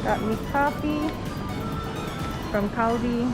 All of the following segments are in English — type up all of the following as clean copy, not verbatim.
Got me coffee from Caldi.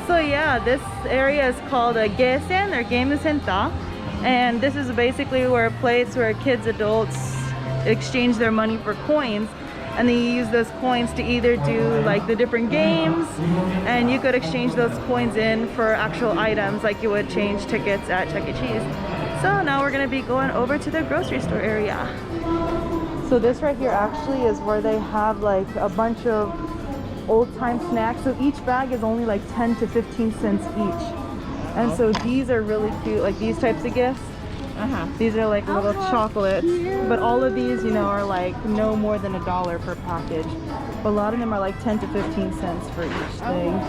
So yeah, this area is called a Geisen or Game Center, and this is basically where a place where kids, adults exchange their money for coins, and they use those coins to either do like the different games, and you could exchange those coins in for actual items like you would change tickets at Chuck E. Cheese. So now we're gonna be going over to the grocery store area. So this right here actually is where they have like a bunch of old-time snacks. So each bag is only like 10 to 15 cents each. And so these are really cute, like these types of gifts. These are like little chocolates. But all of these, you know, are like no more than $1 per package. But a lot of them are like 10 to 15 cents for each thing.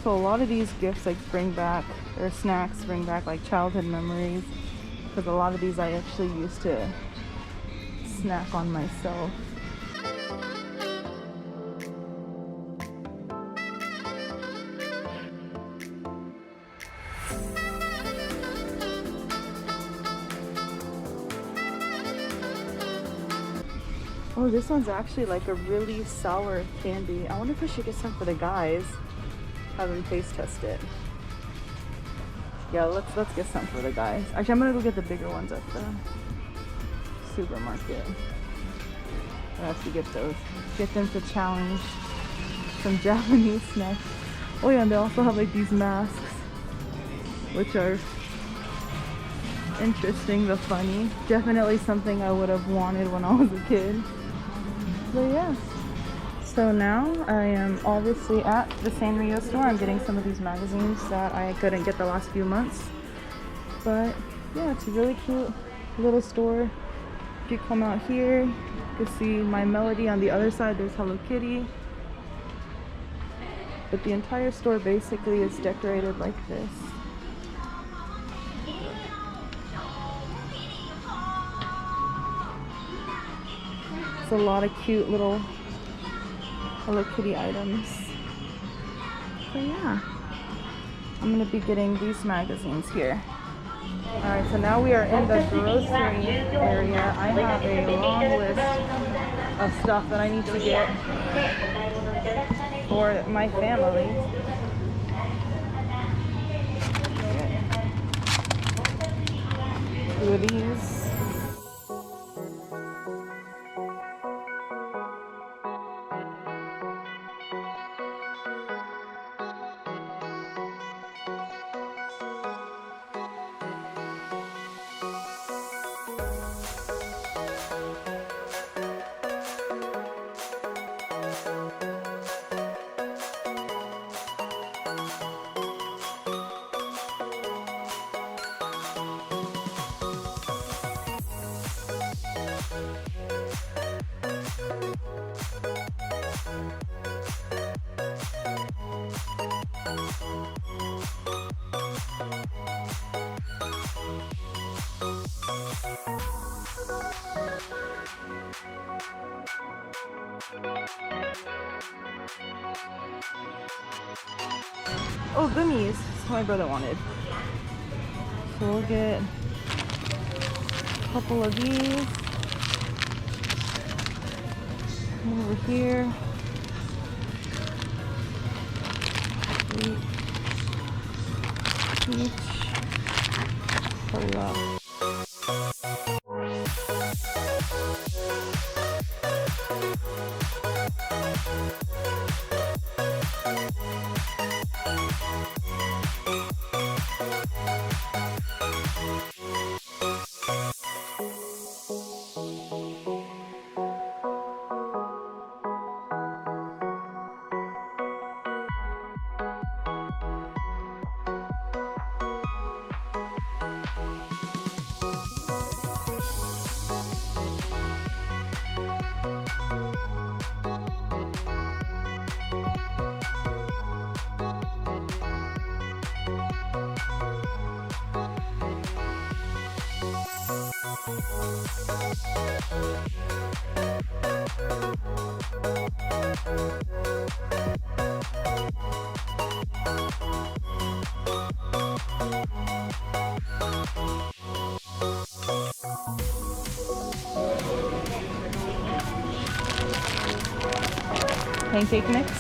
So a lot of these gifts like bring back, or snacks bring back like childhood memories, because a lot of these I actually used to snack on myself. Oh, this one's actually like a really sour candy. I wonder if I should get some for the guys. Have them taste test it. Yeah, let's get some for the guys. Actually, I'm gonna go get the bigger ones at the supermarket. I have to get those. Get them to challenge some Japanese snacks. Oh yeah, and they also have like these masks, which are interesting but funny. Definitely something I would have wanted when I was a kid. But yeah. So now I am obviously at the Sanrio store. I'm getting some of these magazines that I couldn't get the last few months. But yeah, it's a really cute little store. If you come out here, you can see My Melody. On the other side, there's Hello Kitty. But the entire store basically is decorated like this. It's a lot of cute little Hello Kitty items. So yeah, I'm gonna be getting these magazines here. Alright, so now we are in the grocery area. I have a long list of stuff that I need to get for my family. Two of these. Oh, gummies. That's what my brother wanted. So we'll get a couple of these. Come over here. Each. Hurry up. Pancake mix.